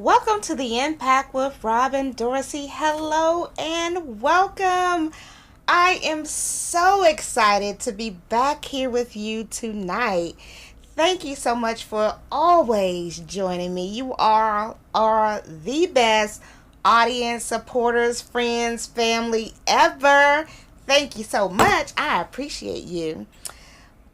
Welcome to the Impact with Robin Dorsey. Hello and welcome. I am so excited to be back here with you tonight. Thank you so much for always joining me. You are the best audience, supporters, friends, family ever. Thank you so much. I appreciate you.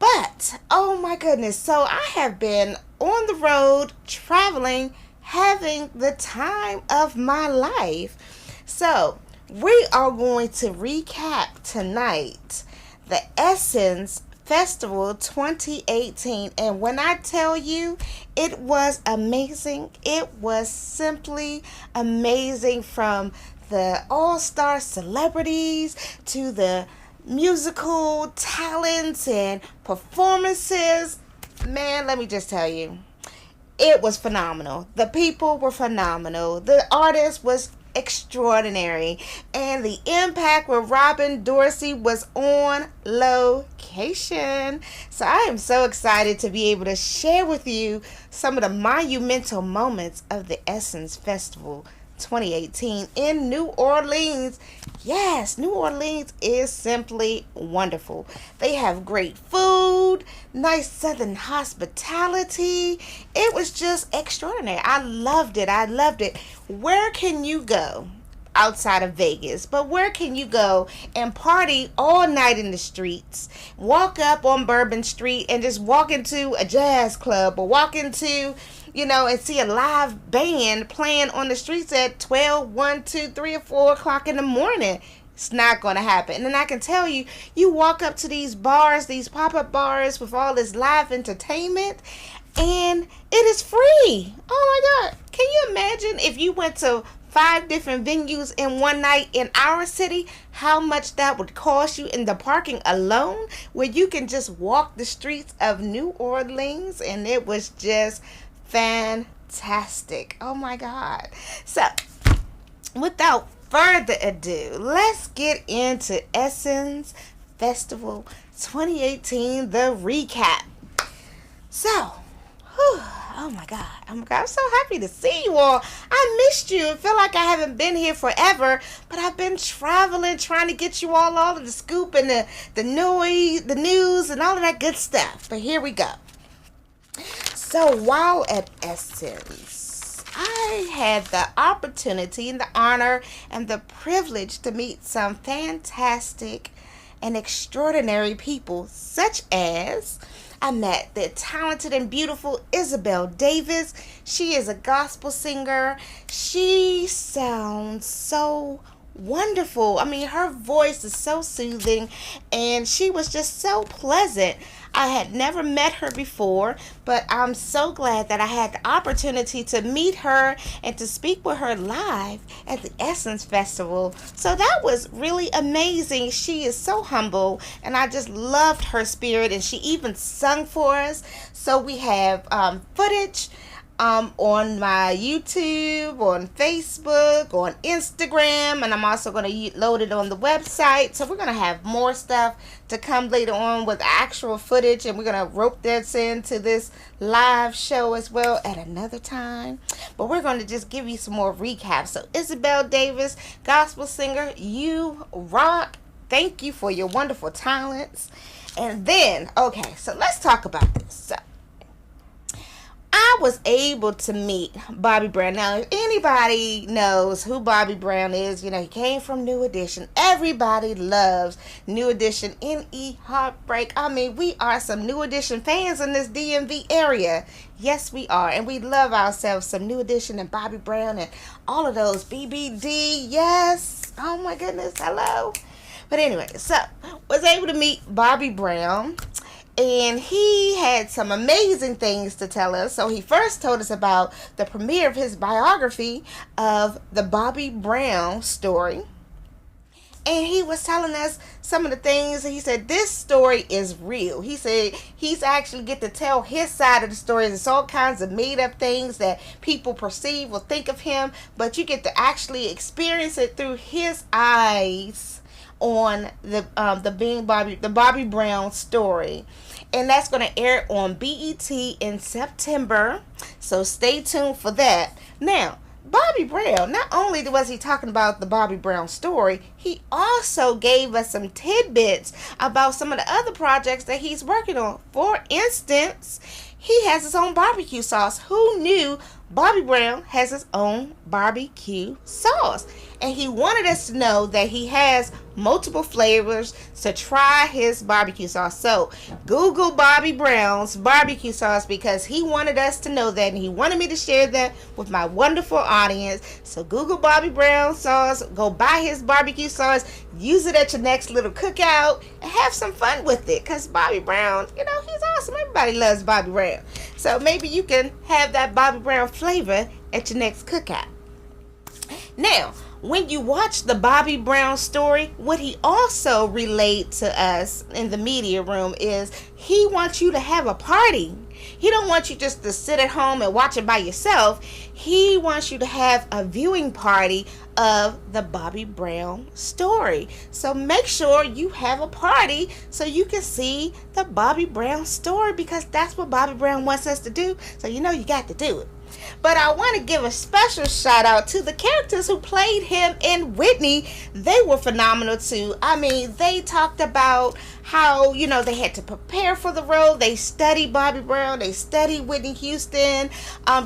But, oh my goodness, so I have been on the road traveling, having the time of my life. So, we are going to recap tonight the Essence Festival 2018. And when I tell you, it was amazing. It was simply amazing, from the all-star celebrities to the musical talents and performances. Man, let me just tell you, it was phenomenal. The people were phenomenal. The artist was extraordinary. And the impact with Robin Dorsey was on location. So I am so excited to be able to share with you some of the monumental moments of the Essence Festival 2018 in New Orleans. Yes, New Orleans is simply wonderful. They have great food, nice southern hospitality. It was just extraordinary. I loved it. Where can you go outside of Vegas? But where can you go and party all night in the streets? Walk up on Bourbon Street and just walk into a jazz club, or walk into, and see a live band playing on the streets at 12, 1, 2, 3, or 4 o'clock in the morning. It's not going to happen. And then I can tell you, you walk up to these bars, these pop-up bars with all this live entertainment, and it is free. Oh my God. Can you imagine if you went to 5 different venues in one night in our city, how much that would cost you in the parking alone, where you can just walk the streets of New Orleans? And it was just fantastic. Oh my God. So, without further ado, let's get into Essence Festival 2018, the recap. So, oh my God, I'm so happy to see you all. I missed you. I feel like I haven't been here forever, but I've been traveling, trying to get you all of the scoop and the noise, the news, and all of that good stuff. But here we go. So while at Essence, I had the opportunity and the honor and the privilege to meet some fantastic and extraordinary people, such as I met the talented and beautiful Isabel Davis. She is a gospel singer. She sounds so wonderful. I mean, her voice is so soothing, and she was just so pleasant. I had never met her before, but I'm so glad that I had the opportunity to meet her and to speak with her live at the Essence Festival. So that was really amazing. She is so humble, and I just loved her spirit, and she even sung for us. So we have footage on my YouTube, on Facebook, on Instagram, and I'm also going to load it on the website. So we're going to have more stuff to come later on with actual footage, and we're going to rope this into this live show as well at another time. But we're going to just give you some more recaps. So Isabel Davis, gospel singer, you rock. Thank you for your wonderful talents. And then, okay, so let's talk about this. So I was able to meet Bobby Brown. Now, if anybody knows who Bobby Brown is, he came from New Edition. Everybody loves New Edition. N.E. Heartbreak. I mean, we are some New Edition fans in this DMV area. Yes, we are. And we love ourselves some New Edition and Bobby Brown and all of those. BBD. Yes. Oh, my goodness. Hello. But anyway, so was able to meet Bobby Brown. And he had some amazing things to tell us. So he first told us about the premiere of his biography of the Bobby Brown story. And he was telling us some of the things. He said, this story is real. He said he's actually get to tell his side of the story. There's all kinds of made up things that people perceive or think of him, but you get to actually experience it through his eyes on the Bobby Brown story. and that's going to air on BET in September. So stay tuned for that. Now, Bobby Brown, not only was he talking about the Bobby Brown story, he also gave us some tidbits about some of the other projects that he's working on. For instance, he has his own barbecue sauce. Who knew Bobby Brown has his own barbecue sauce? And he wanted us to know that he has multiple flavors to try his barbecue sauce. So Google Bobby Brown's barbecue sauce, because he wanted us to know that, and he wanted me to share that with my wonderful audience. So Google Bobby Brown sauce, go buy his barbecue sauce, use it at your next little cookout, and have some fun with it, because Bobby Brown, he's awesome. Everybody loves Bobby Brown. So maybe you can have that Bobby Brown flavor at your next cookout. Now, when you watch the Bobby Brown story, what he also relayed to us in the media room is he wants you to have a party. He don't want you just to sit at home and watch it by yourself. He wants you to have a viewing party of the Bobby Brown story. So make sure you have a party so you can see the Bobby Brown story, because that's what Bobby Brown wants us to do. So you got to do it. But I want to give a special shout out to the characters who played him in Whitney. They were phenomenal too. I mean, they talked about how, they had to prepare for the role. They studied Bobby Brown. They studied Whitney Houston,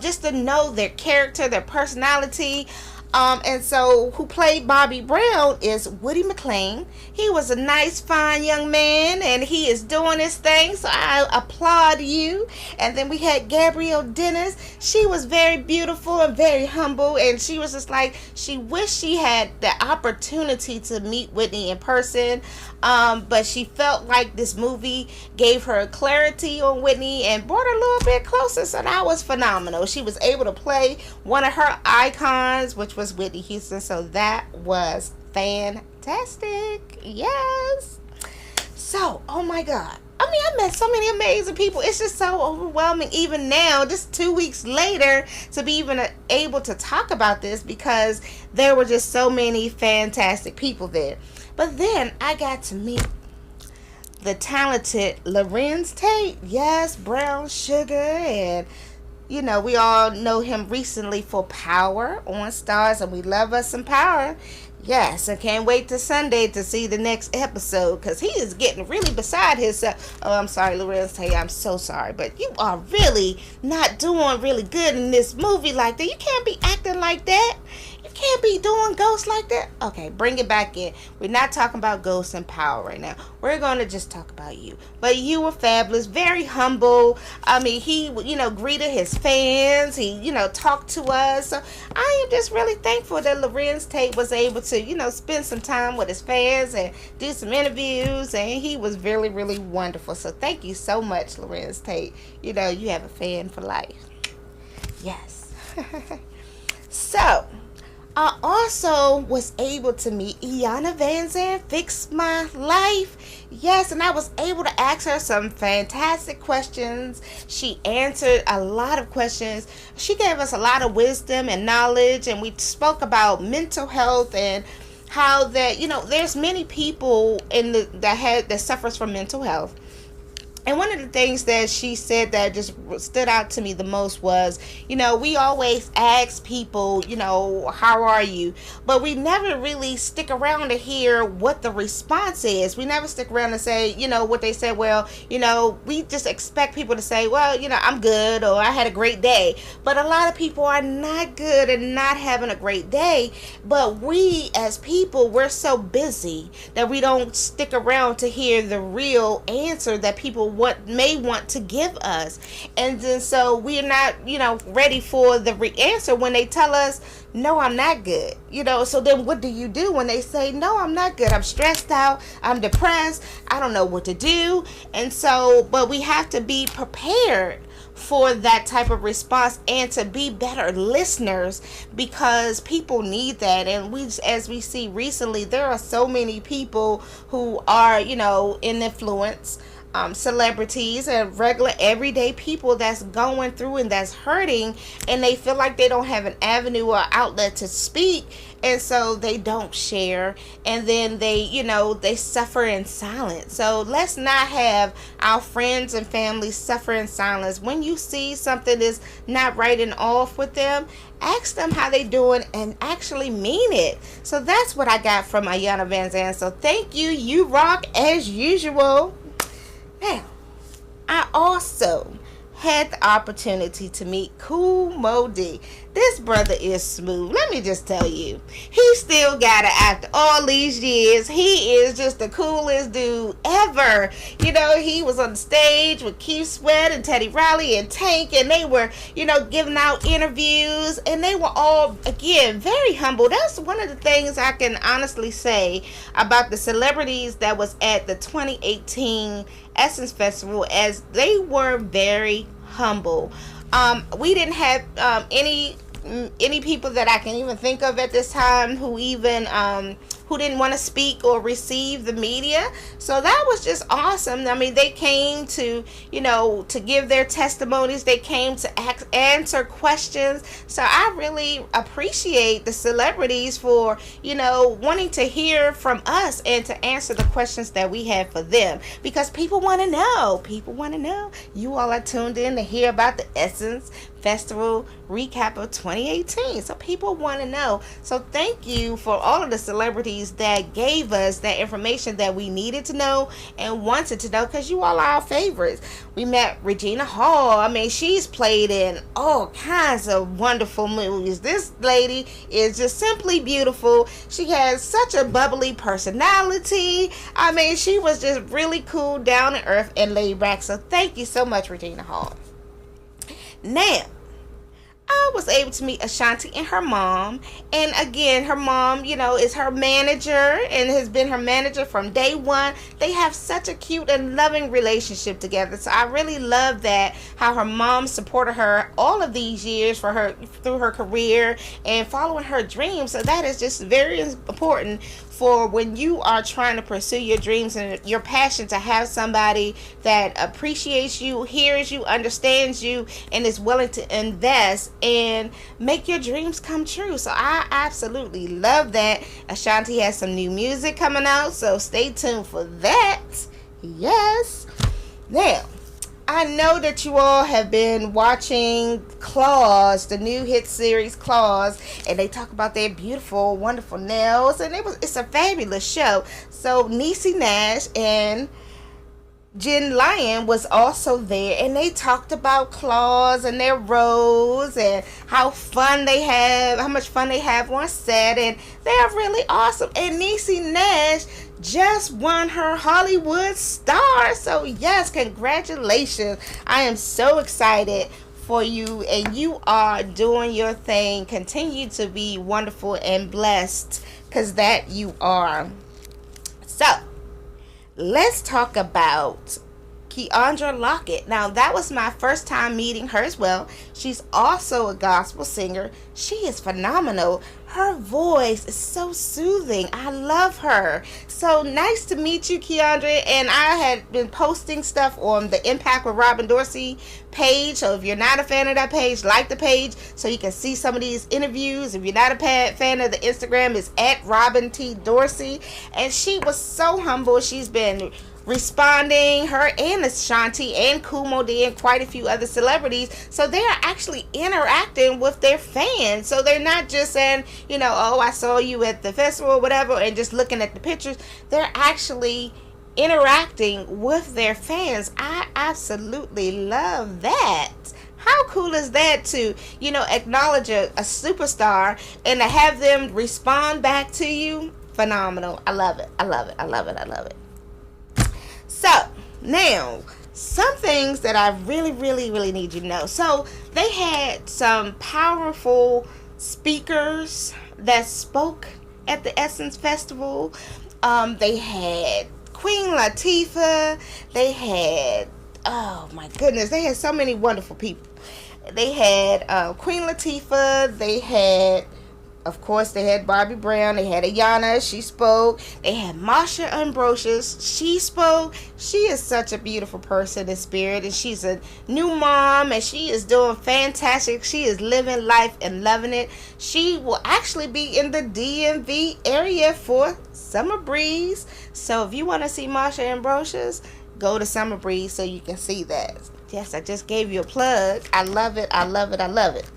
just to know their character, their personality. And so who played Bobby Brown is Woody McClain. He was a nice, fine young man, and he is doing his thing, so I applaud you. And then we had Gabrielle Dennis. She was very beautiful and very humble, and she was just like, she wished she had the opportunity to meet Whitney in person, but she felt like this movie gave her clarity on Whitney and brought her a little bit closer, so that was phenomenal. She was able to play one of her icons, which was Whitney Houston, so that was fantastic. Yes. So, oh my God. I mean, I met so many amazing people. It's just so overwhelming even now, just 2 weeks later, to be even able to talk about this, because there were just so many fantastic people there. But then I got to meet the talented Lorenz Tate. Yes, Brown Sugar. And we all know him recently for Power on Stars, and we love us some Power. Yes, I can't wait till Sunday to see the next episode, because he is getting really beside himself. Oh, I'm sorry, Lorenz Tate. I'm so sorry. But you are really not doing really good in this movie like that. You can't be acting like that. You can't be doing ghosts like that. Okay, bring it back in. We're not talking about ghosts and Power right now. We're going to just talk about you. But you were fabulous, very humble. I mean, he, greeted his fans. He, talked to us. So I am just really thankful that Lorenz Tate was able to, spend some time with his fans and do some interviews. And he was really, really wonderful. So thank you so much, Lorenz Tate. You have a fan for life. Yes. So I also was able to meet Iyanla Vanzant, Fix My Life. Yes, and I was able to ask her some fantastic questions. She answered a lot of questions. She gave us a lot of wisdom and knowledge, and we spoke about mental health and how that, there's many people that suffers from mental health. And one of the things that she said that just stood out to me the most was, we always ask people, how are you? But we never really stick around to hear what the response is. We never stick around to say, what they said. Well, we just expect people to say, well, I'm good, or I had a great day. But a lot of people are not good and not having a great day. But we as people, we're so busy that we don't stick around to hear the real answer that people may want to give us. And then so we're not ready for the answer when they tell us, no, I'm not good. So then what do you do when they say, no, I'm not good, I'm stressed out, I'm depressed, I don't know what to do? And so, but we have to be prepared for that type of response and to be better listeners, because people need that. And as we see recently, there are so many people who are in influence, celebrities and regular everyday people that's going through and that's hurting, and they feel like they don't have an avenue or outlet to speak, and so they don't share, and then they suffer in silence. So let's not have our friends and family suffer in silence. When you see something is not right and off with them, ask them how they doing and actually mean it. So that's what I got from Ayana Van Zandt. So thank you. You rock as usual. Now, I also had the opportunity to meet Kool Moe Dee. This brother is smooth. Let me just tell you, he still got it after all these years. He is just the coolest dude ever. He was on the stage with Keith Sweat and Teddy Riley and Tank, and they were, giving out interviews, and they were all, again, very humble. That's one of the things I can honestly say about the celebrities that was at the 2018 Essence Festival, as they were very humble. We didn't have any people that I can even think of at this time who didn't want to speak or receive the media. So that was just awesome. I mean, they came to give their testimonies. They came to answer questions. So I really appreciate the celebrities for wanting to hear from us and to answer the questions that we have for them, because people want to know. You all are tuned in to hear about the Essence Festival recap of 2018. So people want to know. So thank you for all of the celebrities that gave us that information that we needed to know and wanted to know, because you all are our favorites. We met Regina Hall. I mean, she's played in all kinds of wonderful movies. This lady is just simply beautiful. She has such a bubbly personality. I mean, she was just really cool, down to earth, and laid back. So thank you so much, Regina Hall. Now, I was able to meet Ashanti and her mom. And again, her mom, is her manager and has been her manager from day one. They have such a cute and loving relationship together. So I really love that, how her mom supported her all of these years through her career and following her dreams. So that is just very important for when you are trying to pursue your dreams and your passion, to have somebody that appreciates you, hears you, understands you, and is willing to invest and make your dreams come true. So I absolutely love that. Ashanti has some new music coming out, so stay tuned for that. Yes. Now, I know that you all have been watching Claws, the new hit series Claws, and they talk about their beautiful, wonderful nails, and it's a fabulous show. So Niecy Nash and Jen Lyon was also there, and they talked about Claws and their roles and how much fun they have on set, and they're really awesome. And Niecy Nash just won her Hollywood star. So yes, congratulations. I am so excited for you, and you are doing your thing. Continue to be wonderful and blessed, because that you are. So let's talk about Keandra Lockett. Now, that was my first time meeting her as well. She's also a gospel singer. She is phenomenal. Her voice is so soothing. I love her. So nice to meet you, Keandra. And I had been posting stuff on the Impact with Robin Dorsey page. So if you're not a fan of that page, like the page so you can see some of these interviews. If you're not a fan of the Instagram, it's at Robin T. Dorsey. And she was so humble. She's been responding, her and Ashanti and Kool Moe Dee and quite a few other celebrities. So they are actually interacting with their fans. So they're not just saying, oh, I saw you at the festival or whatever, and just looking at the pictures. They're actually interacting with their fans. I absolutely love that. How cool is that to, acknowledge a superstar and to have them respond back to you? Phenomenal. I love it. I love it. I love it. I love it. So, now, some things that I really, really, really need you to know. So, they had some powerful speakers that spoke at the Essence Festival. They had Queen Latifah. They had, oh my goodness, they had so many wonderful people. They had Queen Latifah. They had Of course, they had Bobby Brown, they had Ayana, she spoke. They had Marsha Ambrosius, she spoke. She is such a beautiful person in spirit, and she's a new mom, and she is doing fantastic. She is living life and loving it. She will actually be in the DMV area for Summer Breeze. So if you want to see Marsha Ambrosius, go to Summer Breeze so you can see that. Yes, I just gave you a plug. I love it, I love it, I love it.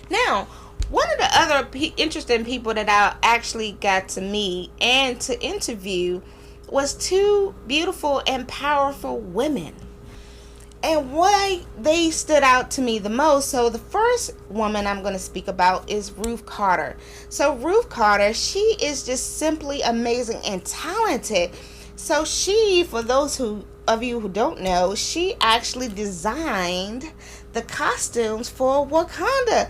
Now, one of the other interesting people that I actually got to meet and to interview was two beautiful and powerful women. And why they stood out to me the most, so the first woman I'm going to speak about is Ruth Carter. So Ruth Carter, she is just simply amazing and talented. So she, for those of you who don't know, she actually designed the costumes for Wakanda.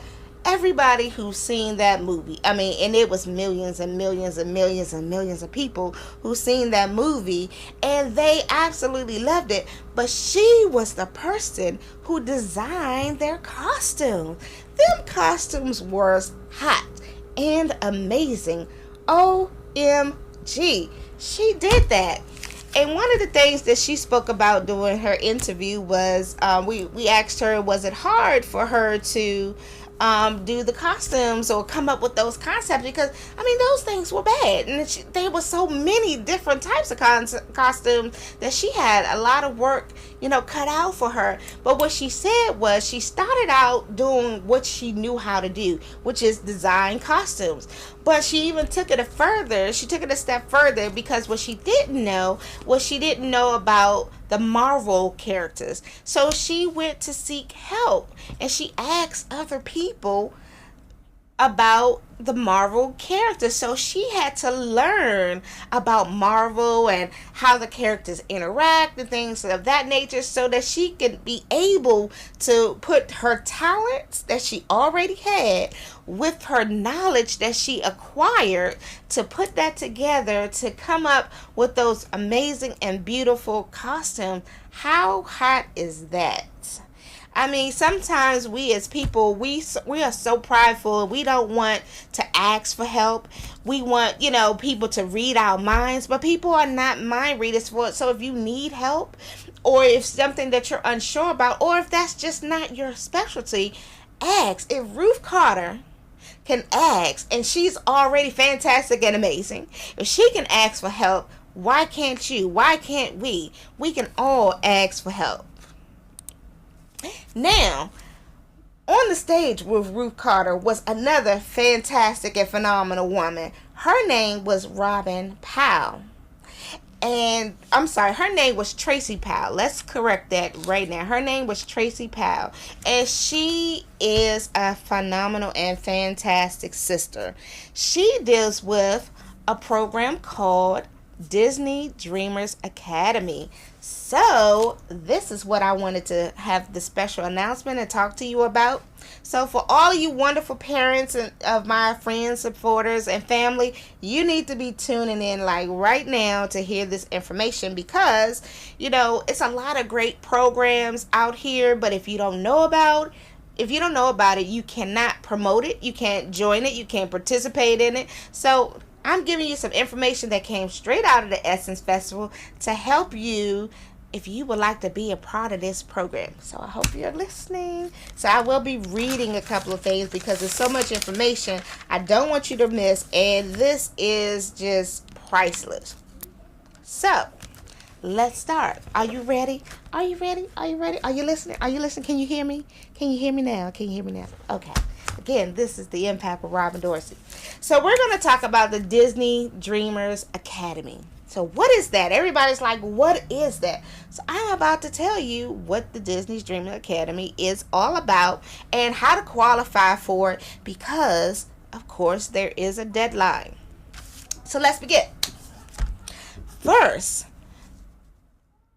Everybody who's seen that movie, I mean, and it was millions and millions and millions and millions of people who seen that movie, and they absolutely loved it. But she was the person who designed their costumes. Them costumes were hot and amazing. OMG, she did that. And one of the things that she spoke about during her interview was, we asked her, was it hard for her to do the costumes or come up with those concepts, because I mean those things were bad, and there were so many different types of costumes that she had a lot of work cut out for her. But what she said was she started out doing what she knew how to do, which is design costumes. But she even took it a step further, because what she didn't know was she didn't know about the Marvel characters. So she went to seek help, and she asked other people about the Marvel characters. So she had to learn about Marvel and how the characters interact and things of that nature, so that she could be able to put her talents that she already had with her knowledge that she acquired, to put that together to come up with those amazing and beautiful costumes. How hot is that? I mean, sometimes we as people, we are so prideful. We don't want to ask for help. We want, people to read our minds, but people are not mind readers for it. So if you need help, or if something that you're unsure about, or if that's just not your specialty, ask. If Ruth Carter can ask, and she's already fantastic and amazing, if she can ask for help, why can't you? Why can't we? We can all ask for help. Now, on the stage with Ruth Carter was another fantastic and phenomenal woman. Her name was Robin Powell. And I'm sorry, her name was Tracy Powell. Let's correct that right now. Her name was Tracy Powell. And she is a phenomenal and fantastic sister. She deals with a program called Disney Dreamers Academy. So this is what I wanted to have the special announcement and talk to you about. So for all you wonderful parents and of my friends, supporters, and family, you need to be tuning in like right now to hear this information, because it's a lot of great programs out here, but if you don't know about it, you cannot promote it, you can't join it, you can't participate in it. So I'm giving you some information that came straight out of the Essence Festival to help you if you would like to be a part of this program. So I hope you're listening. So I will be reading a couple of things, because there's so much information I don't want you to miss, and this is just priceless. So let's start. Are you ready? Are you ready? Are you ready? Are you listening? Are you listening? Can you hear me? Can you hear me now? Can you hear me now? Okay. Again, this is the Impact with Robin Dorsey. So we're going to talk about the Disney Dreamers Academy. So what is that? Everybody's like, what is that? So I'm about to tell you what the Disney Dreamers Academy is all about and how to qualify for it, because, of course, there is a deadline. So let's begin. First,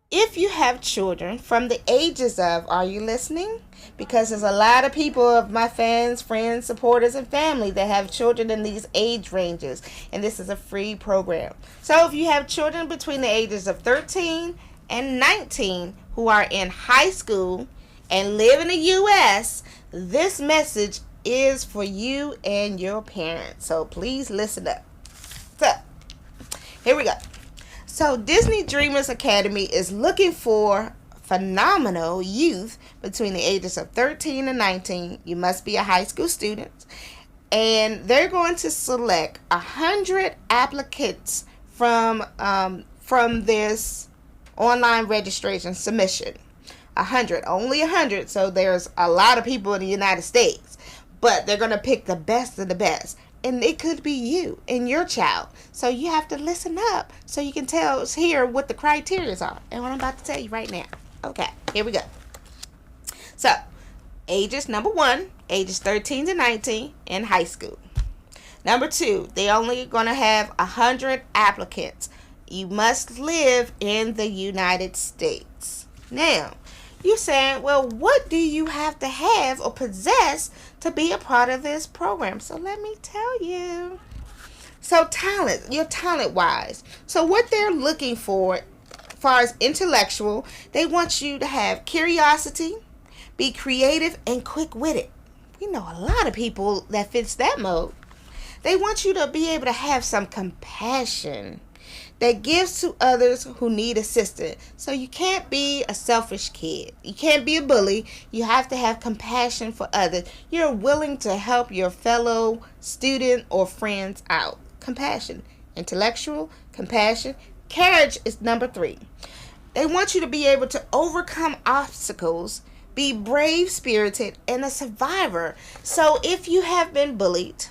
if you have children from the ages of, are you listening? Because there's a lot of people of my fans, friends, supporters, and family that have children in these age ranges. And this is a free program. So if you have children between the ages of 13 and 19 who are in high school and live in the U.S., this message is for you and your parents. So please listen up. So, here we go. So Disney Dreamers Academy is looking for phenomenal youth between the ages of 13 and 19. You must be a high school student. And they're going to select 100 applicants from this online registration submission. 100, only 100. So there's a lot of people in the United States, but they're going to pick the best of the best. And it could be you and your child. So you have to listen up so you can hear what the criteria are. And what I'm about to tell you right now. Okay, here we go. So, ages, number 1, ages 13 to 19 in high school. Number 2, they only going to have 100 applicants. You must live in the United States. Now, you're saying, well, what do you have to have or possess to be a part of this program? So let me tell you. So you're talent-wise. So what they're looking for, as far as intellectual, they want you to have curiosity, be creative, and quick-witted. We know a lot of people that fits that mode. They want you to be able to have some compassion that gives to others who need assistance. So you can't be a selfish kid. You can't be a bully. You have to have compassion for others. You're willing to help your fellow student or friends out. Compassion. Intellectual, compassion. Courage is number 3. They want you to be able to overcome obstacles, be brave-spirited, and a survivor. So if you have been bullied,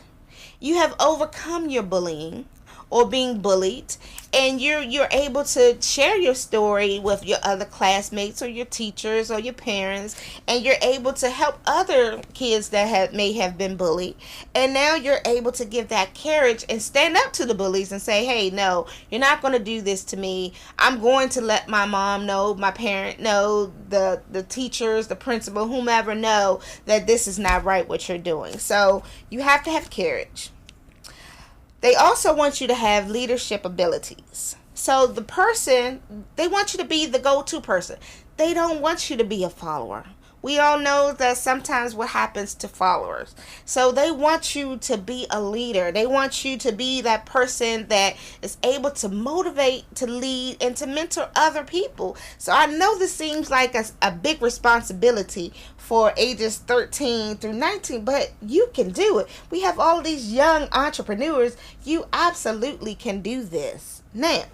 you have overcome your bullying or being bullied, and you're able to share your story with your other classmates or your teachers or your parents, and you're able to help other kids that may have been bullied, and now you're able to give that courage and stand up to the bullies and say, hey, no, you're not going to do this to me. I'm going to let my mom know, my parent know, the teachers, the principal, whomever know that this is not right what you're doing. So you have to have courage. They also want you to have leadership abilities. So they want you to be the go-to person. They don't want you to be a follower. We all know that sometimes what happens to followers. So they want you to be a leader. They want you to be that person that is able to motivate, to lead, and to mentor other people. So I know this seems like a big responsibility for ages 13 through 19, but you can do it. We have all these young entrepreneurs. You absolutely can do this. Now,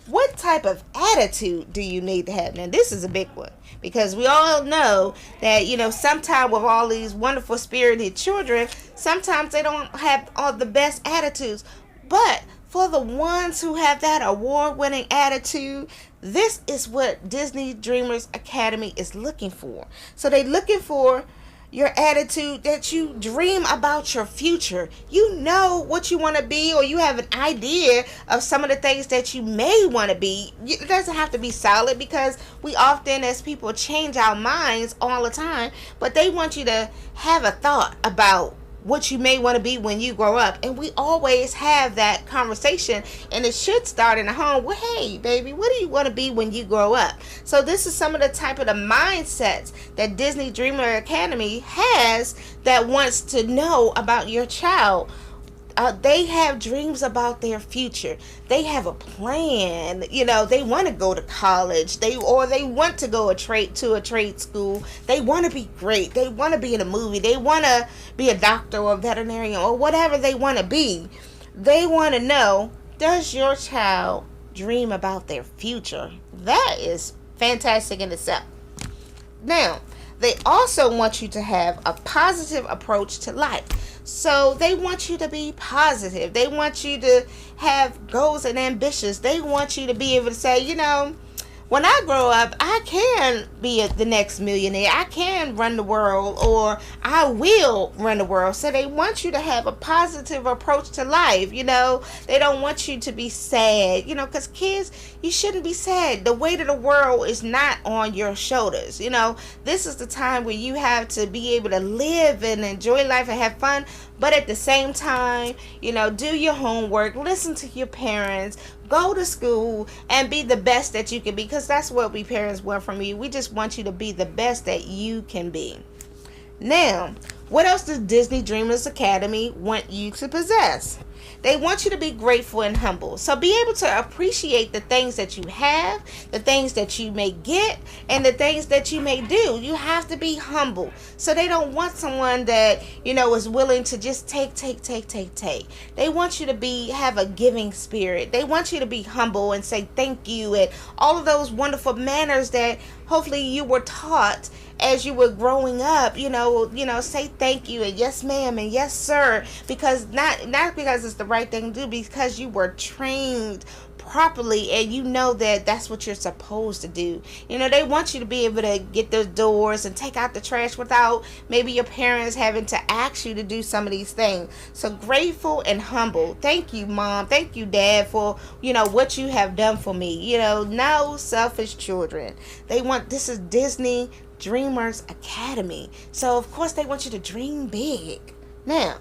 what type of attitude do you need to have? Now, this is a big one, because we all know that, sometimes with all these wonderful spirited children, sometimes they don't have all the best attitudes. But for the ones who have that award-winning attitude, this is what Disney Dreamers Academy is looking for. So they're looking for your attitude, that you dream about your future. You know what you want to be, or you have an idea of some of the things that you may want to be. It doesn't have to be solid, because we often as people change our minds all the time, but they want you to have a thought about what you may want to be when you grow up. And we always have that conversation, and it should start in the home. Well, hey baby, what do you want to be when you grow up? So this is some of the type of the mindsets that Disney Dreamer Academy has, that wants to know about your child. They have dreams about their future. They have a plan. They want to go to college. They want to go to a trade school. They want to be great. They want to be in a movie. They want to be a doctor or a veterinarian or whatever they want to be. They want to know, does your child dream about their future? That is fantastic in itself. Now, they also want you to have a positive approach to life. So they want you to be positive. They want you to have goals and ambitions. They want you to be able to say, when I grow up, I can be the next millionaire. I can run the world, or I will run the world. So they want you to have a positive approach to life. They don't want you to be sad, because kids, you shouldn't be sad. The weight of the world is not on your shoulders. This is the time where you have to be able to live and enjoy life and have fun. But at the same time, do your homework, listen to your parents, go to school, and be the best that you can be, because that's what we parents want from you. We just want you to be the best that you can be. Now, What else does Disney Dreamers Academy want you to possess? They want you to be grateful and humble. So be able to appreciate the things that you have, the things that you may get, and the things that you may do. You have to be humble. So they don't want someone that, is willing to just take. They want you to have a giving spirit. They want you to be humble and say thank you and all of those wonderful manners that hopefully you were taught as you were growing up. Say thank you and yes ma'am and yes sir, because not because it's the right thing to do, because you were trained properly and you know that that's what you're supposed to do. They want you to be able to get those doors and take out the trash without maybe your parents having to ask you to do some of these things. So grateful and humble. Thank you, Mom. Thank you, Dad, for what you have done for me. No selfish children. This is Disney Dreamers Academy. So of course they want you to dream big. Now,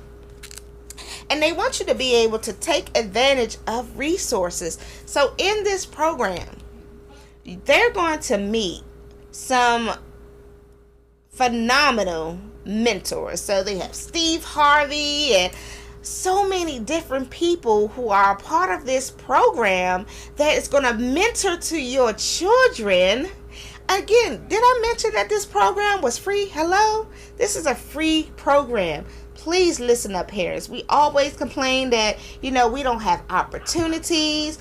and they want you to be able to take advantage of resources. So in this program, they're going to meet some phenomenal mentors. So they have Steve Harvey and so many different people who are a part of this program that is going to mentor to your children. Again, did I mention that this program was free? Hello? This is a free program. Please listen up, parents. We always complain that, we don't have opportunities.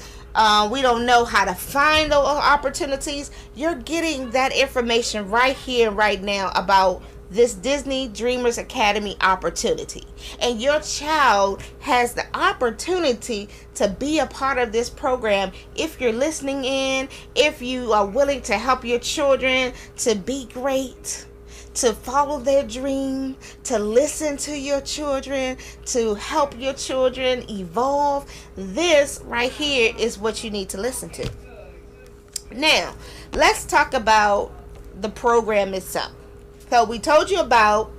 We don't know how to find those opportunities. You're getting that information right here, right now about this Disney Dreamers Academy opportunity. And your child has the opportunity to be a part of this program if you're listening in, if you are willing to help your children to be great, to follow their dream, to listen to your children, to help your children evolve. This right here is what you need to listen to. Now, let's talk about the program itself. So we told you about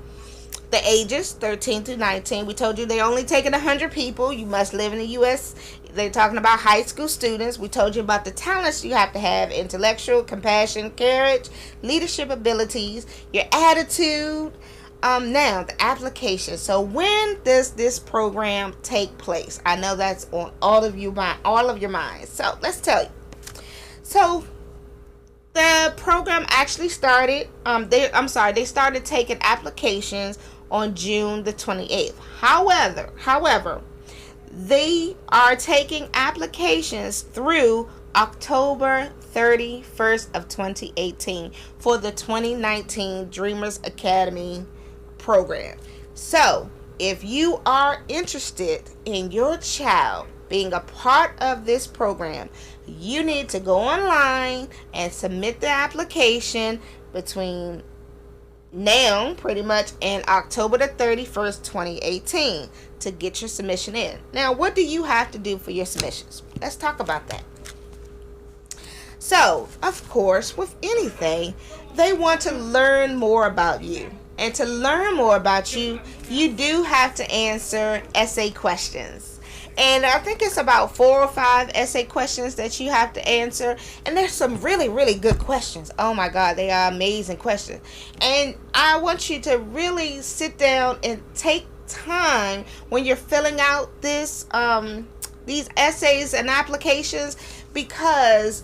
the ages 13 through 19. We told you they're only taking 100 people. You must live in the U.S. They're talking about high school students. We told you about the talents you have to have: intellectual, compassion, courage, leadership abilities, your attitude. Now, the application. So when does this program take place? I know that's on all of your minds. So let's tell you. So the program actually started, they started taking applications on June the 28th. However, they are taking applications through October 31st of 2018 for the 2019 Dreamers Academy program. So, if you are interested in your child being a part of this program, you need to go online and submit the application between now, pretty much, and October the 31st, 2018 to get your submission in. Now, what do you have to do for your submissions? Let's talk about that. So, of course, with anything, they want to learn more about you. And to learn more about you, you do have to answer essay questions. And I think it's about 4 or 5 essay questions that you have to answer. And there's some really, really good questions. Oh my God, they are amazing questions. And I want you to really sit down and take time when you're filling out these essays and applications, because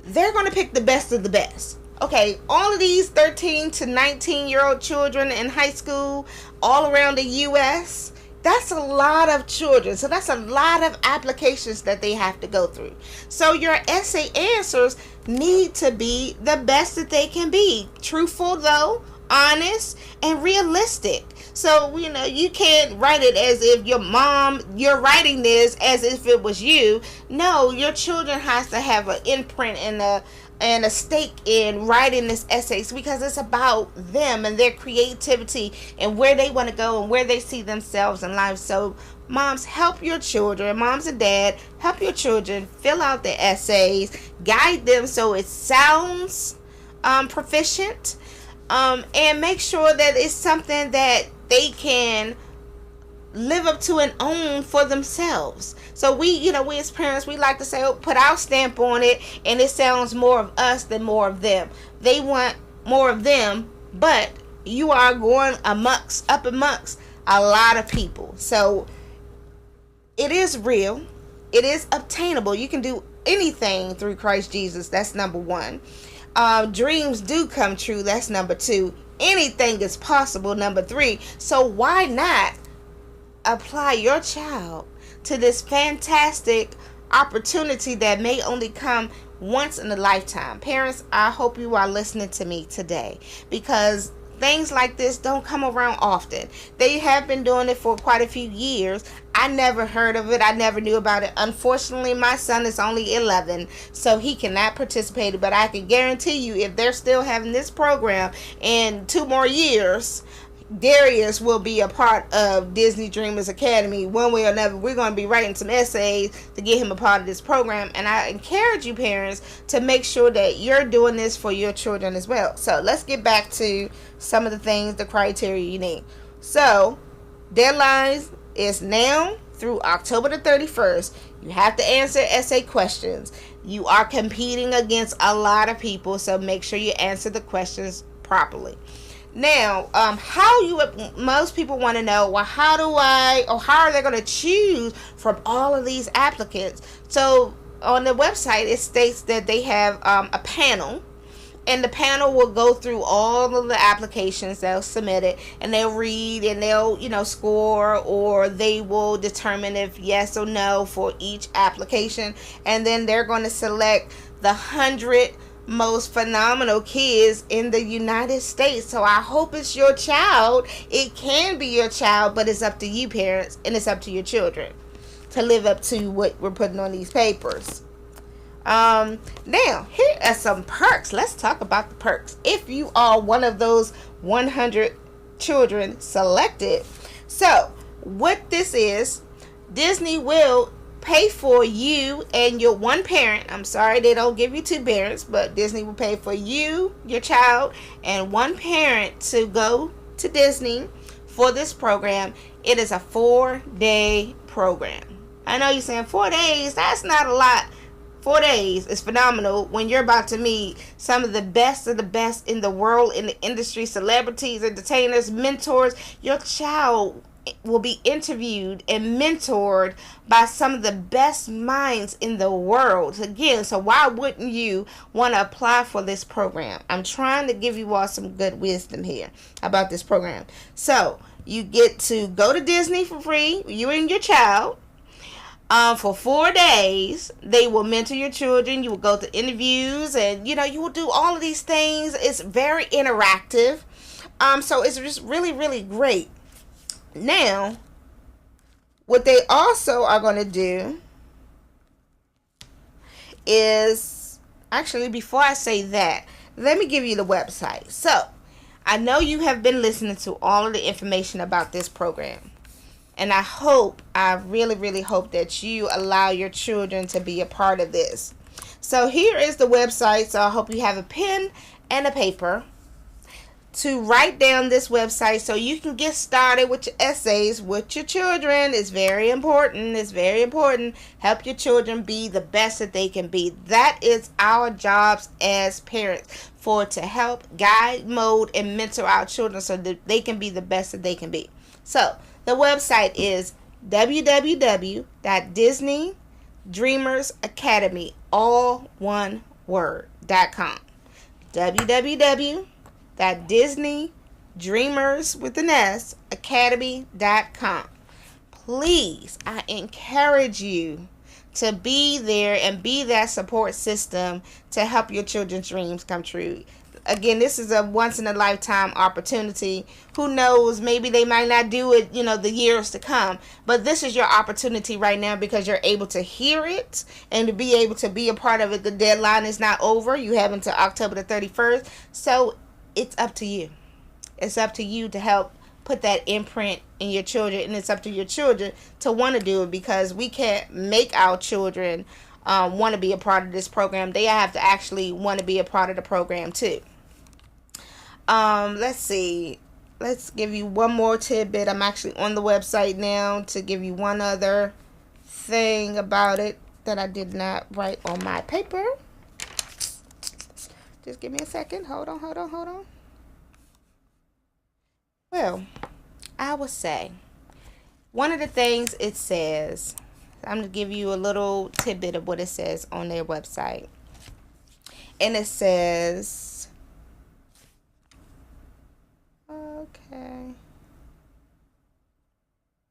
they're going to pick the best of the best. Okay, all of these 13 to 19-year-old children in high school all around the U.S., that's a lot of children. So that's a lot of applications that they have to go through. So your essay answers need to be the best that they can be. Truthful though, honest, and realistic. So, you can't write it as if you're writing this as if it was you. No, your children has to have an imprint and a stake in writing this essays, because it's about them and their creativity and where they want to go and where they see themselves in life. So moms, help your children. Moms and dad, help your children fill out the essays, guide them so it sounds proficient, and make sure that it's something that they can live up to and own for themselves. So we as parents, we like to say, put our stamp on it, and it sounds more of us than more of them. They want more of them, but you are going up amongst a lot of people. So it is real. It is obtainable. You can do anything through Christ Jesus. That's number one. Dreams do come true. That's number two. Anything is possible. Number three. So why not apply your child to this fantastic opportunity that may only come once in a lifetime? Parents, I hope you are listening to me today, because things like this don't come around often. They have been doing it for quite a few years. I never heard of it. I never knew about it. Unfortunately, my son is only 11, so he cannot participate. But I can guarantee you, if they're still having this program in 2 more years, Darius will be a part of Disney Dreamers Academy one way or another. We're going to be writing some essays to get him a part of this program. And I encourage you, parents, to make sure that you're doing this for your children as well. So let's get back to some of the things, the criteria you need. So deadlines is now through October the 31st. You have to answer essay questions. You are competing against a lot of people, so make sure you answer the questions properly. Now, most people want to know, well, how are they going to choose from all of these applicants? So on the website, it states that they have a panel, and the panel will go through all of the applications that are submitted, and they'll read and they'll, score, or they will determine if yes or no for each application. And then they're going to select the 100 most phenomenal kids in the United States. So I hope it's your child. It can be your child, but it's up to you, parents, and it's up to your children to live up to what we're putting on these papers. Now, here are some perks. Let's talk about the perks. If you are one of those 100 children selected. So what this is, Disney will pay for you and your one parent. I'm sorry they don't give you 2 parents, but Disney will pay for you, your child, and one parent to go to Disney for this program. It is a 4-day program. I know you're saying 4 days, that's not a lot. 4 days is phenomenal when you're about to meet some of the best in the world, in the industry, celebrities, entertainers, mentors. Your child will be interviewed and mentored by some of the best minds in the world. Again, so why wouldn't you want to apply for this program? I'm trying to give you all some good wisdom here about this program. So you get to go to Disney for free, you and your child. For 4 days, they will mentor your children. You will go to interviews, and you will do all of these things. It's very interactive. So it's just really, really great. Now, what they also are going to do is, actually, before I say that, let me give you the website. So, I know you have been listening to all of the information about this program. And I really, really hope that you allow your children to be a part of this. So here is the website. So I hope you have a pen and a paper to write down this website so you can get started with your essays with your children. It's very important. It's very important. Help your children be the best that they can be. That is our jobs as parents, to help guide, mold, and mentor our children so that they can be the best that they can be. So the website is www.DisneyDreamersAcademy, all one word, .com. www.DisneyDreamers with an S, Academy.com. Please, I encourage you to be there and be that support system to help your children's dreams come true. Again, this is a once-in-a-lifetime opportunity. Who knows, maybe they might not do it, the years to come. But this is your opportunity right now because you're able to hear it and to be able to be a part of it. The deadline is not over. You have until October the 31st. So it's up to you. It's up to you to help put that imprint in your children. And it's up to your children to want to do it, because we can't make our children want to be a part of this program. They have to actually want to be a part of the program too. Let's see. Let's give you one more tidbit. I'm actually on the website now to give you one other thing about it that I did not write on my paper. Just give me a second. Hold on. Well, I would say one of the things it says, I'm going to give you a little tidbit of what it says on their website. And it says, okay,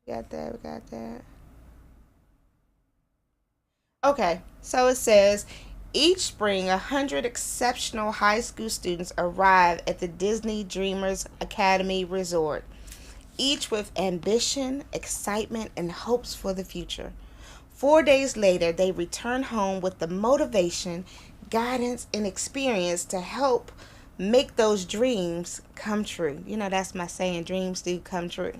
we got that. Okay, so it says, each spring, 100 exceptional high school students arrive at the Disney Dreamers Academy Resort, each with ambition, excitement, and hopes for the future. 4 days later, they return home with the motivation, guidance, and experience to help make those dreams come true. You know, that's my saying, dreams do come true.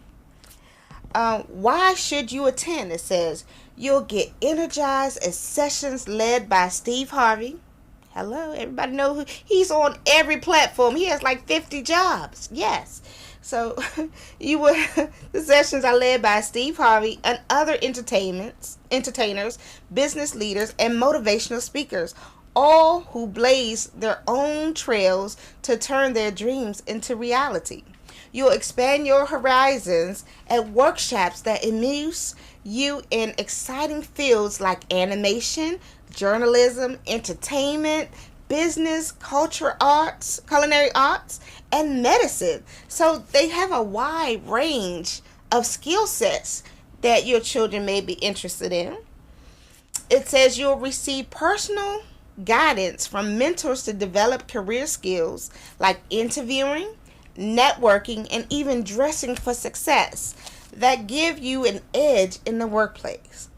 Why should you attend? It says, you'll get energized at sessions led by Steve Harvey. Hello, everybody know who he's on every platform. He has like 50 jobs. Yes. So the sessions are led by Steve Harvey and other entertainers, business leaders, and motivational speakers, all who blaze their own trails to turn their dreams into reality. You'll expand your horizons at workshops that immerse you in exciting fields like animation, journalism, entertainment, business, culinary arts, and medicine. So they have a wide range of skill sets that your children may be interested in. It says you'll receive personal guidance from mentors to develop career skills like interviewing, networking, and even dressing for success that give you an edge in the workplace.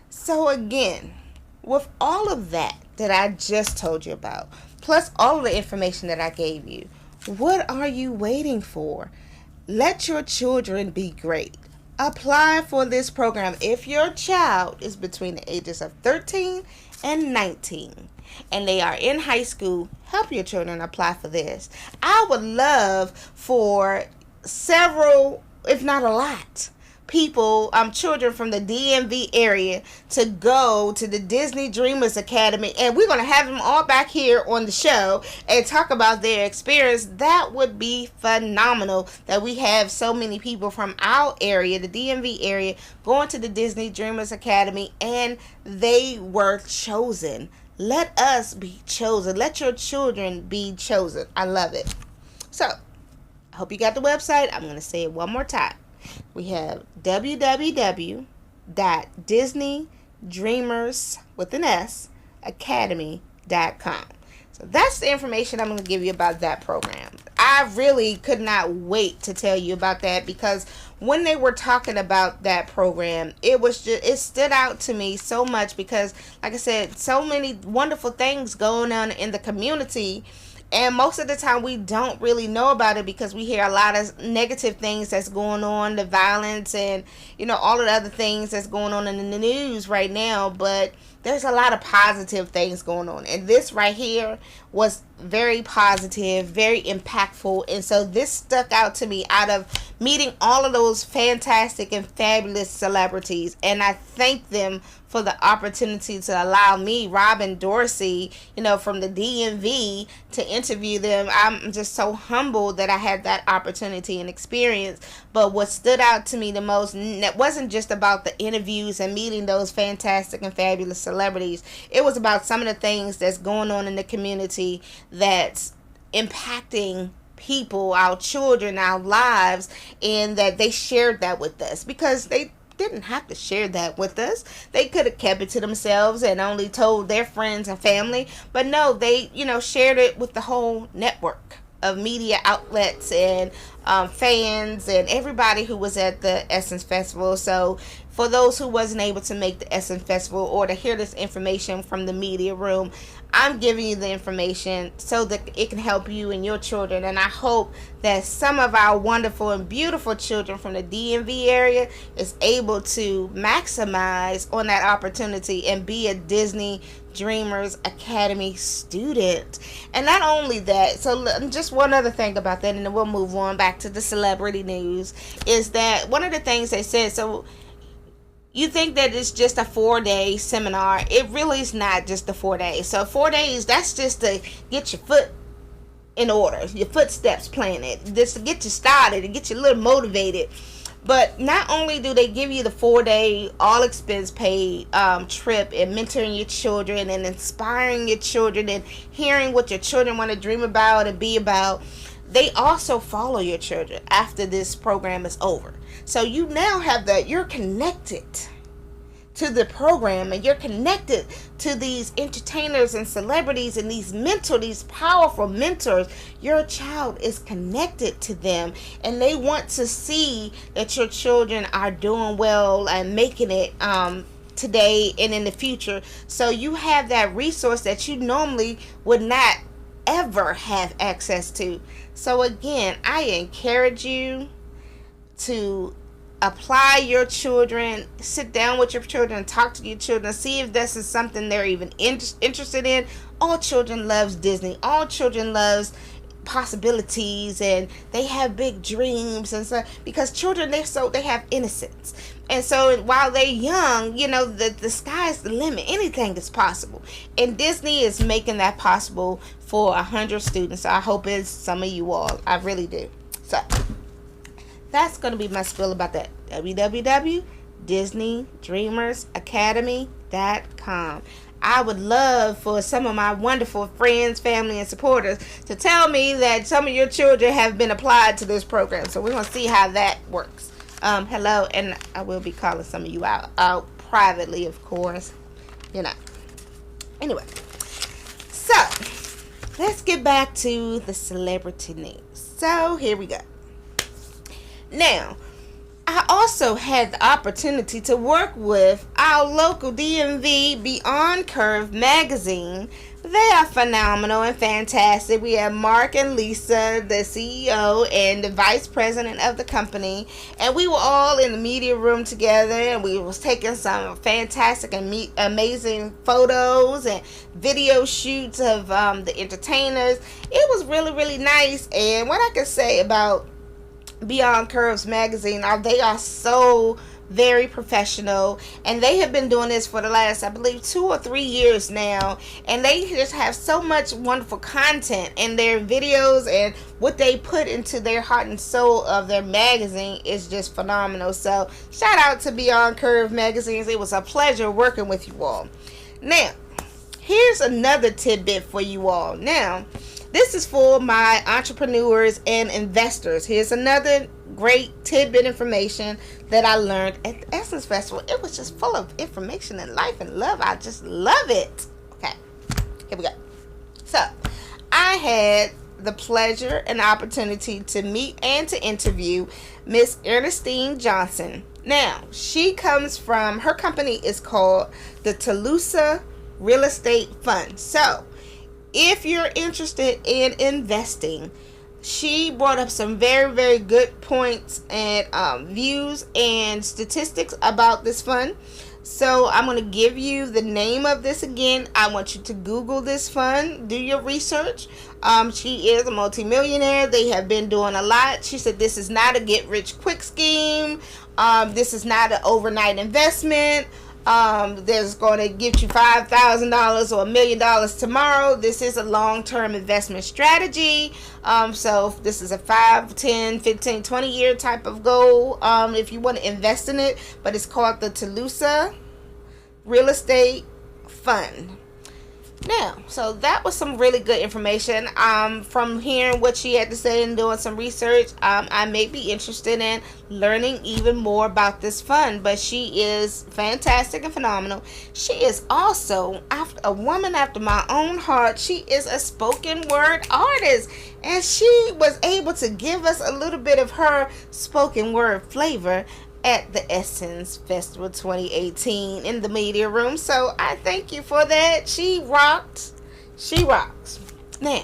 So again, with all of that I just told you about, plus all of the information that I gave you, what are you waiting for? Let your children be great. Apply for this program if your child is between the ages of 13 and 19 and they are in high school. Help your children apply for this. I would love for several, if not a lot, people, children from the DMV area to go to the Disney Dreamers Academy, and we're going to have them all back here on the show and talk about their experience. That would be phenomenal, that we have so many people from our area, the DMV area, going to the Disney Dreamers Academy, and they were chosen. Let us be chosen. Let your children be chosen. I love it. So, I hope you got the website. I'm going to say it one more time. We have www.disneydreamersacademy.com. So that's the information I'm going to give you about that program. I really could not wait to tell you about that, because when they were talking about that program, it stood out to me so much, because like I said, so many wonderful things going on in the community. And most of the time we don't really know about it because we hear a lot of negative things that's going on, the violence and, all of the other things that's going on in the news right now. But there's a lot of positive things going on. And this right here was very positive, very impactful. And so this stuck out to me out of meeting all of those fantastic and fabulous celebrities. And I thank them for the opportunity to allow me, Robin Dorsey, from the DMV, to interview them. I'm just so humbled that I had that opportunity and experience. But what stood out to me the most, it wasn't just about the interviews and meeting those fantastic and fabulous celebrities. It was about some of the things that's going on in the community that's impacting people, our children, our lives, and that they shared that with us, because they didn't have to share that with us. They could have kept it to themselves and only told their friends and family, but no, they shared it with the whole network of media outlets and fans and everybody who was at the Essence Festival. So for those who wasn't able to make the Essence Festival or to hear this information from the media room, I'm giving you the information so that it can help you and your children. And I hope that some of our wonderful and beautiful children from the DMV area is able to maximize on that opportunity and be a Disney Dreamers Academy student. And not only that, so just one other thing about that, and then we'll move on back to the celebrity news, is that one of the things they said, so you think that it's just a 4-day seminar. It really is not just the 4 days. So 4 days, that's just to get your foot in order, your footsteps planted, just to get you started and get you a little motivated. But not only do they give you the 4-day all expense paid trip and mentoring your children and inspiring your children and hearing what your children want to dream about and be about, they also follow your children after this program is over. So you now have that, you're connected to the program, and you're connected to these entertainers and celebrities and these powerful mentors. Your child is connected to them, and they want to see that your children are doing well and making it today and in the future. So you have that resource that you normally would not ever have access to. So again, I encourage you to apply your children, sit down with your children, talk to your children, see if this is something they're even interested in. All children loves Disney. All children loves possibilities, and they have big dreams and stuff, because children, they have innocence. And so while they're young, the sky's the limit. Anything is possible, and Disney is making that possible for 100 students. So I hope it's some of you all. I really do. So that's going to be my spiel about that. www.DisneyDreamersAcademy.com. I would love for some of my wonderful friends, family, and supporters to tell me that some of your children have been applied to this program. So we're going to see how that works. Hello, and I will be calling some of you out privately, of course. Anyway, so let's get back to the celebrity news. So here we go. Now, I also had the opportunity to work with our local DMV Beyond Curve magazine. They are phenomenal and fantastic. We have Mark and Lisa, the CEO and the vice president of the company, and we were all in the media room together, and we was taking some fantastic and amazing photos and video shoots of the entertainers. It was really, really nice. And what I can say about Beyond Curves magazine, they are so very professional, and they have been doing this for the last, I believe, 2 or 3 years now, and they just have so much wonderful content in their videos, and what they put into their heart and soul of their magazine is just phenomenal. So shout out to Beyond Curve magazines. It was a pleasure working with you all. Now, here's another tidbit for you all. Now, this is for my entrepreneurs and investors. Here's another great tidbit information that I learned at the Essence Festival. It was just full of information and life and love. I just love it. Okay, here we go. So, I had the pleasure and opportunity to meet and to interview Miss Ernestine Johnson. Now, she comes from, her company is called the Tulsa Real Estate Fund. So, if you're interested in investing, she brought up some very, very good points and views and statistics about this fund. So I'm going to give you the name of this again. I want you to Google this fund, do your research. She is a multimillionaire. They have been doing a lot. She said this is not a get-rich-quick scheme. This is not an overnight investment. There's going to get you $5,000 or $1 million tomorrow. This is a long-term investment strategy. So this is a 5, 10, 15, 20 year type of goal if you want to invest in it. But it's called the Tulsa Real Estate Fund. Now, so that was some really good information. From hearing what she had to say and doing some research, I may be interested in learning even more about this fund. But she is fantastic and phenomenal. She is also a woman after my own heart. She is a spoken word artist, and she was able to give us a little bit of her spoken word flavor at the Essence Festival 2018 in the media room. So I thank you for that. She rocked. She rocks. Now,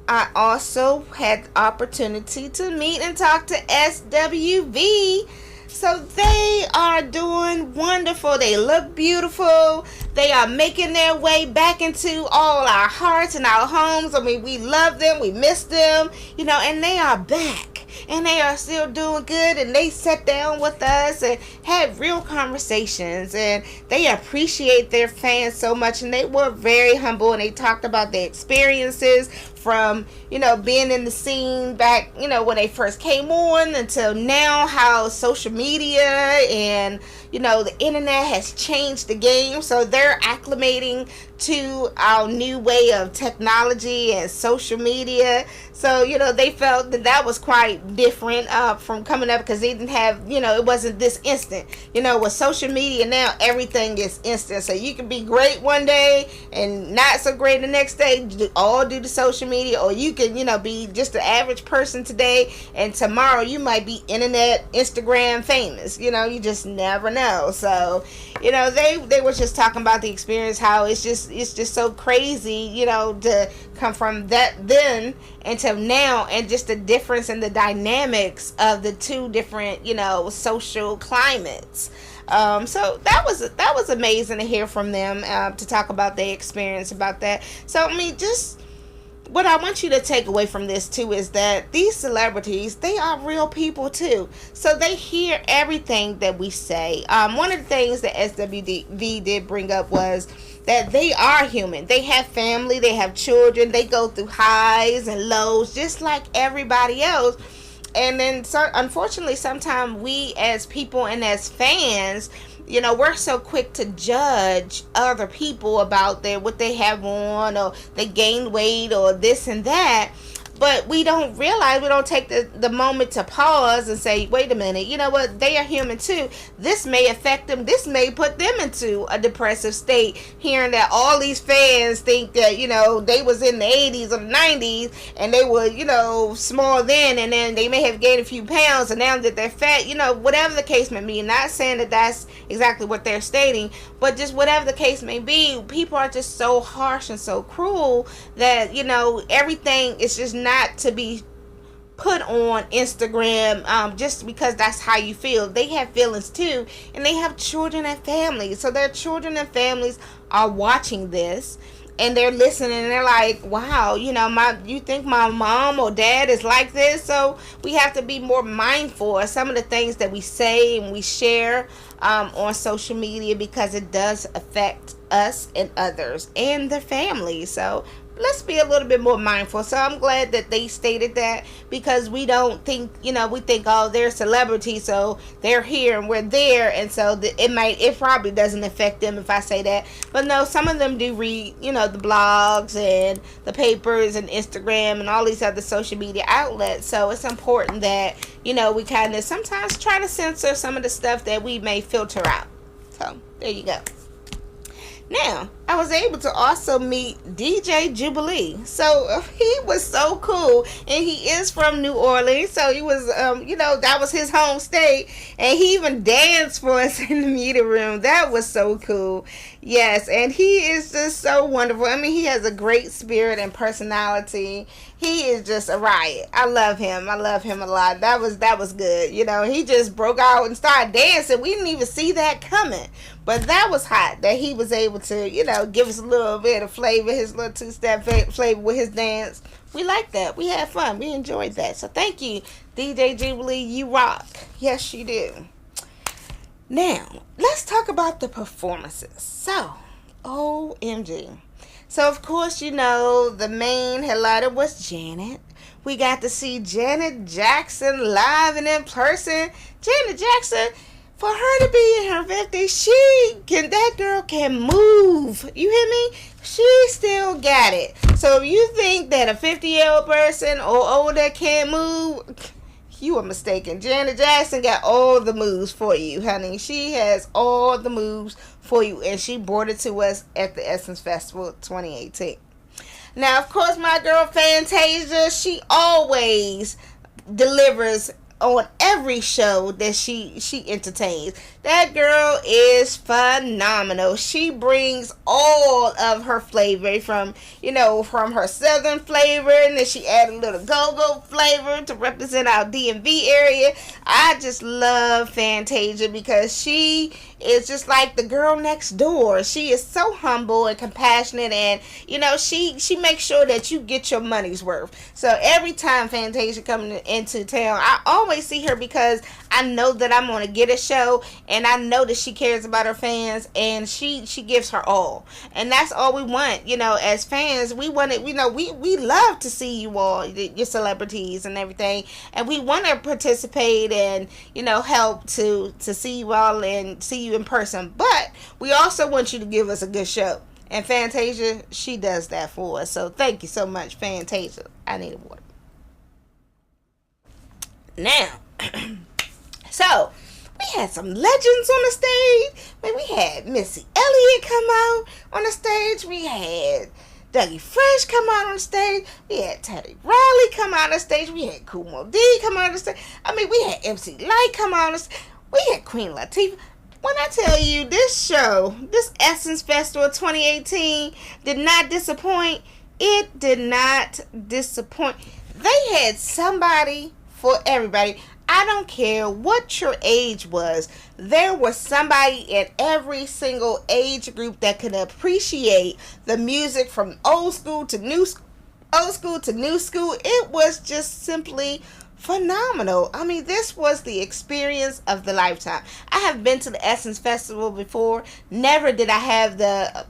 I also had the opportunity to meet and talk to SWV. So they are doing wonderful. They look beautiful. They are making their way back into all our hearts and our homes. I mean, we love them. We miss them, and they are back. And they are still doing good, and they sat down with us and had real conversations, and they appreciate their fans so much, and they were very humble, and they talked about their experiences from, being in the scene back, when they first came on until now, how social media and, the internet has changed the game. So they're acclimating to our new way of technology and social media. So, they felt that was quite different from coming up, because they didn't have, it wasn't this instant. With social media now, everything is instant. So you can be great one day and not so great the next day, all due to social media. Or you can, be just an average person today, and tomorrow you might be internet, Instagram famous. You just never know. So, they were just talking about the experience, how it's just so crazy, to come from that then until now, and just the difference in the dynamics of the two different, social climates. So that was amazing to hear from them, to talk about their experience about that. So, just what I want you to take away from this too is that these celebrities, they are real people too. So they hear everything that we say. One of the things that SWV did bring up was that they are human. They have family, they have children, they go through highs and lows just like everybody else. And then, unfortunately, sometimes we as people and as fans, we're so quick to judge other people about what they have on, or they gained weight, or this and that. But we don't realize, we don't take the moment to pause and say, wait a minute, you know what, they are human too. This may affect them. This may put them into a depressive state, hearing that all these fans think that, they was in the 80s or the 90s and they were, small then, and then they may have gained a few pounds, and now that they're fat, whatever the case may be. Not saying that that's exactly what they're stating, but just whatever the case may be, people are just so harsh and so cruel that, everything is just not to be put on Instagram just because that's how you feel. They have feelings too, and they have children and families. So their children and families are watching this, and they're listening, and they're like, wow, you think my mom or dad is like this? So we have to be more mindful of some of the things that we say and we share on social media, because it does affect us and others and their families. So let's be a little bit more mindful. So I'm glad that they stated that, because we don't think, we think, oh, they're celebrities, so they're here and we're there, and so it probably doesn't affect them if I say that. But no, some of them do read, the blogs and the papers and Instagram and all these other social media outlets. So it's important that, we kind of sometimes try to censor some of the stuff that we may filter out. So there you go. Now, I was able to also meet DJ Jubilee. So he was so cool, and he is from New Orleans. So he was, that was his home state, and he even danced for us in the meeting room. That was so cool. Yes, and he is just so wonderful. I mean, he has a great spirit and personality. He is just a riot. I love him. I love him a lot. That was good. He just broke out and started dancing. We didn't even see that coming. But that was hot, that he was able to, give us a little bit of flavor, his little two-step flavor with his dance. We liked that. We had fun. We enjoyed that. So thank you, DJ Jubilee. You rock. Yes, you do. Now, let's talk about the performances. So, OMG. So, of course, the main headliner was Janet. We got to see Janet Jackson live and in person. Janet Jackson, for her to be in her 50s, that girl can move. You hear me? She still got it. So if you think that a 50-year-old person or older can't move, you are mistaken. Janet Jackson got all the moves for you, honey. She has all the moves for you, and she brought it to us at the Essence Festival 2018. Now, of course, my girl Fantasia, she always delivers on every show that she entertains. That girl is phenomenal. She brings all of her flavor from her southern flavor, and then she added a little go-go flavor to represent our DMV area. I just love Fantasia because she is just like the girl next door. She is so humble and compassionate, and she makes sure that you get your money's worth. So every time Fantasia comes into town, I always always see her because I know that I'm going to get a show, and I know that she cares about her fans, and she gives her all. And that's all we want, as fans. We want it, we love to see you all, your celebrities and everything, and we want to participate and, help to see you all and see you in person. But we also want you to give us a good show. And Fantasia, she does that for us. So thank you so much, Fantasia. I need a water. Now, so we had some legends on the stage. Man, we had Missy Elliott come out on the stage. We had Dougie Fresh come out on the stage. We had Teddy Riley come out on the stage. We had Kumo D come out on the stage. I mean, we had MC Light come out on the stage. We had Queen Latifah. When I tell you this show, this Essence Festival 2018 did not disappoint. It did not disappoint. They had somebody for everybody. I don't care what your age was. There was somebody in every single age group that could appreciate the music from old school to new school. It was just simply phenomenal. I mean, this was the experience of the lifetime. I have been to the Essence Festival before. Never did I have the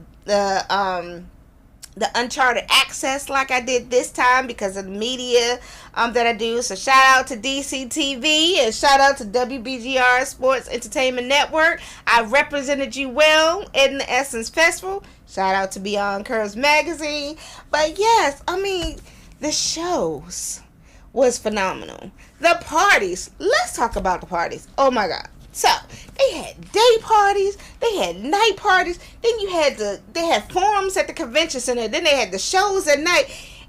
uncharted access like I did this time because of the media that I do. So shout out to DCTV and shout out to WBGR Sports Entertainment Network. I represented you well in the Essence Festival. Shout out to Beyond Curves Magazine. But yes, I mean, the shows was phenomenal. The parties. Let's talk about the parties. Oh my God. So they had day parties, they had night parties, then they had forums at the convention center, then they had the shows at night.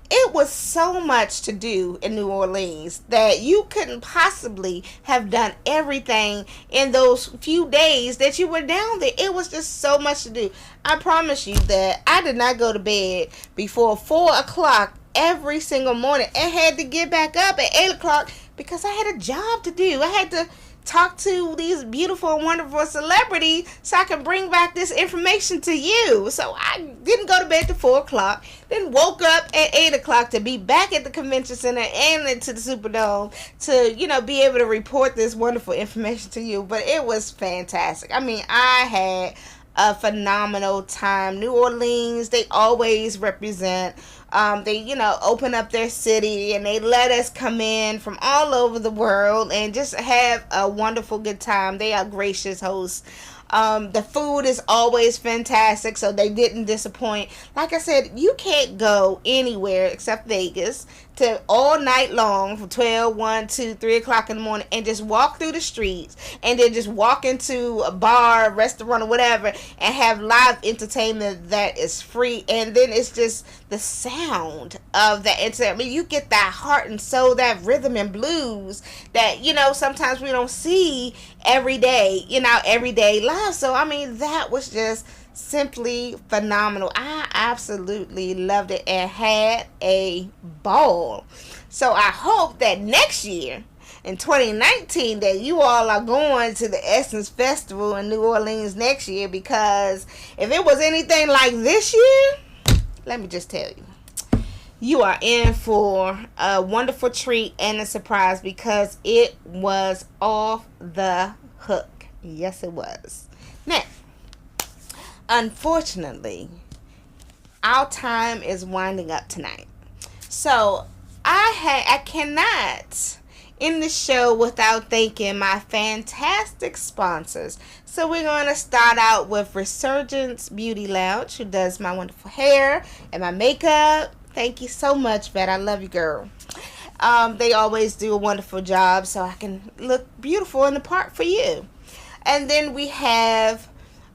It was so much to do in New Orleans that you couldn't possibly have done everything in those few days that you were down there. It was just so much to do. I promise you that I did not go to bed before 4 o'clock every single morning and had to get back up at 8 o'clock because I had a job to do. I had to talk to these beautiful and wonderful celebrities so I can bring back this information to you. So I didn't go to bed till 4 o'clock, then woke up at 8 o'clock to be back at the convention center and into the Superdome to, be able to report this wonderful information to you. But it was fantastic. I mean, I had a phenomenal time. New Orleans, they always represent. They, open up their city and they let us come in from all over the world and just have a wonderful good time. They are gracious hosts. The food is always fantastic, so they didn't disappoint. Like I said, you can't go anywhere except Vegas to all night long from 12, 1, 2, 3 o'clock in the morning and just walk through the streets and then just walk into a bar, restaurant, or whatever and have live entertainment that is free. And then it's just the sound of that entertainment. I mean, you get that heart and soul, that rhythm and blues that, sometimes we don't see every day, everyday life. So, I mean, that was just simply phenomenal. I absolutely loved it and had a ball. So I hope that next year in 2019 that you all are going to the Essence Festival in New Orleans next year, because if it was anything like this year, let me just tell you, you are in for a wonderful treat and a surprise because it was off the hook. Yes, it was. Now, unfortunately, our time is winding up tonight. So I cannot end the show without thanking my fantastic sponsors. So we're going to start out with Resurgence Beauty Lounge, who does my wonderful hair and my makeup. Thank you so much, Vet. I love you, girl. They always do a wonderful job so I can look beautiful in the part for you. And then we have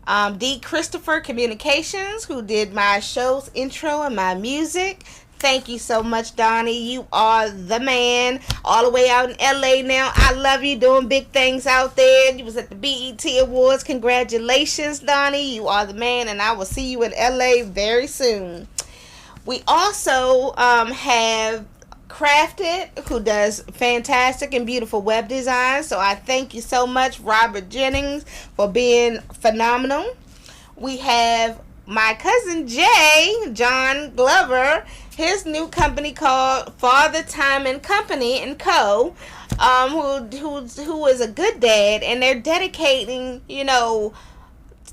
DChristopherCommunications, who did my show's intro and my music. Thank you so much, Donnie. You are the man. All the way out in LA now. I love you, doing big things out there. You was at the BET Awards. Congratulations, Donnie. You are the man, and I will see you in LA very soon. We also have Crafted, who does fantastic and beautiful web design. So I thank you so much, Robert Jennings, for being phenomenal. We have my cousin Jay, John Glover, his new company called Father Time and Company and Co. who is a good dad, and they're dedicating,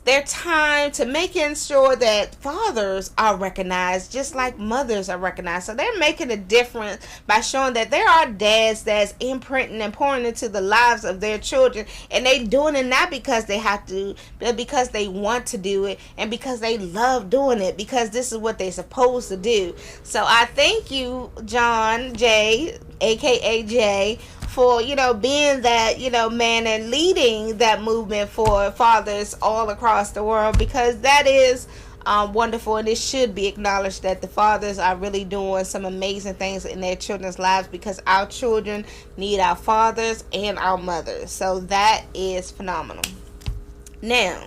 their time to making sure that fathers are recognized just like mothers are recognized. So they're making a difference by showing that there are dads that's imprinting and pouring into the lives of their children, and they doing it not because they have to, but because they want to do it, and because they love doing it, because this is what they're supposed to do. So I thank you, John J, aka Jay, for being that man and leading that movement for fathers all across the world, because that is wonderful, and it should be acknowledged that the fathers are really doing some amazing things in their children's lives, because our children need our fathers and our mothers. So that is phenomenal. Now,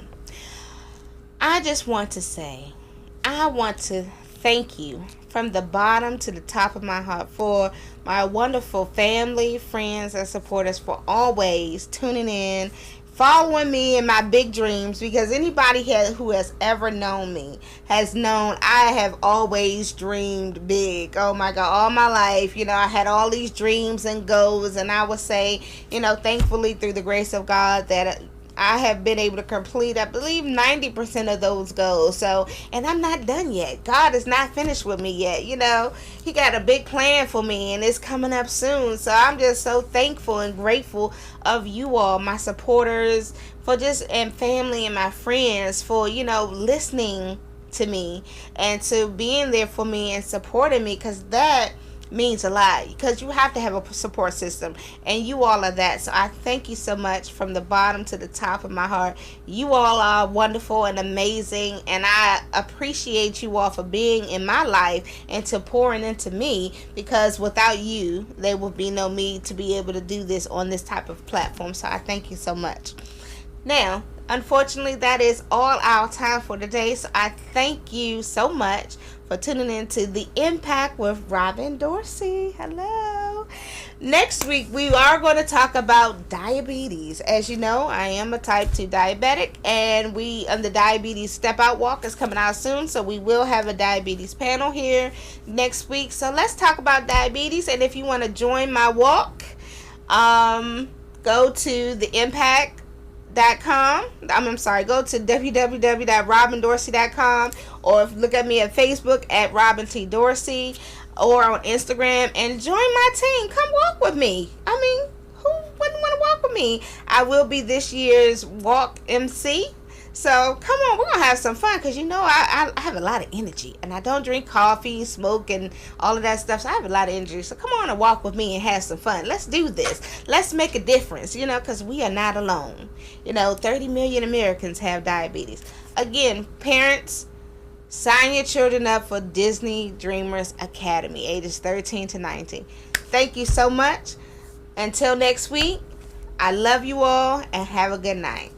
I just want to say, I want to thank you from the bottom to the top of my heart for my wonderful family, friends, and supporters for always tuning in, following me in my big dreams, because anybody who has ever known me has known I have always dreamed big. Oh my God, all my life, I had all these dreams and goals, and I would say, thankfully through the grace of God that I have been able to complete, I believe, 90% of those goals. So, and I'm not done yet. God is not finished with me yet. He got a big plan for me, and it's coming up soon. So I'm just so thankful and grateful of you all, my supporters, and family and my friends for, listening to me and to being there for me and supporting me, because that means a lot, because you have to have a support system, and you all are that. So I thank you so much from the bottom to the top of my heart. You all are wonderful and amazing, and I appreciate you all for being in my life and to pouring into me, because without you there would be no me to be able to do this on this type of platform. So I thank you so much. Now, unfortunately, that is all our time for today. So I thank you so much for tuning in to The Impact with Robin Dorsey. Hello. Next week, we are going to talk about diabetes. As you know, I am a type 2 diabetic, and the diabetes step out walk is coming out soon. So we will have a diabetes panel here next week. So let's talk about diabetes. And if you want to join my walk, go to the impact.com. Go to www.robindorsey.com, or look at me at Facebook at Robin T. Dorsey, or on Instagram, and join my team. Come walk with me. Who wouldn't want to walk with me? I will be this year's walk MC. So come on, we're going to have some fun, because I have a lot of energy, and I don't drink coffee, smoke, and all of that stuff. So I have a lot of energy. So come on and walk with me and have some fun. Let's do this. Let's make a difference, because we are not alone. 30 million Americans have diabetes. Again, parents, sign your children up for Disney Dreamers Academy, ages 13 to 19. Thank you so much. Until next week, I love you all, and have a good night.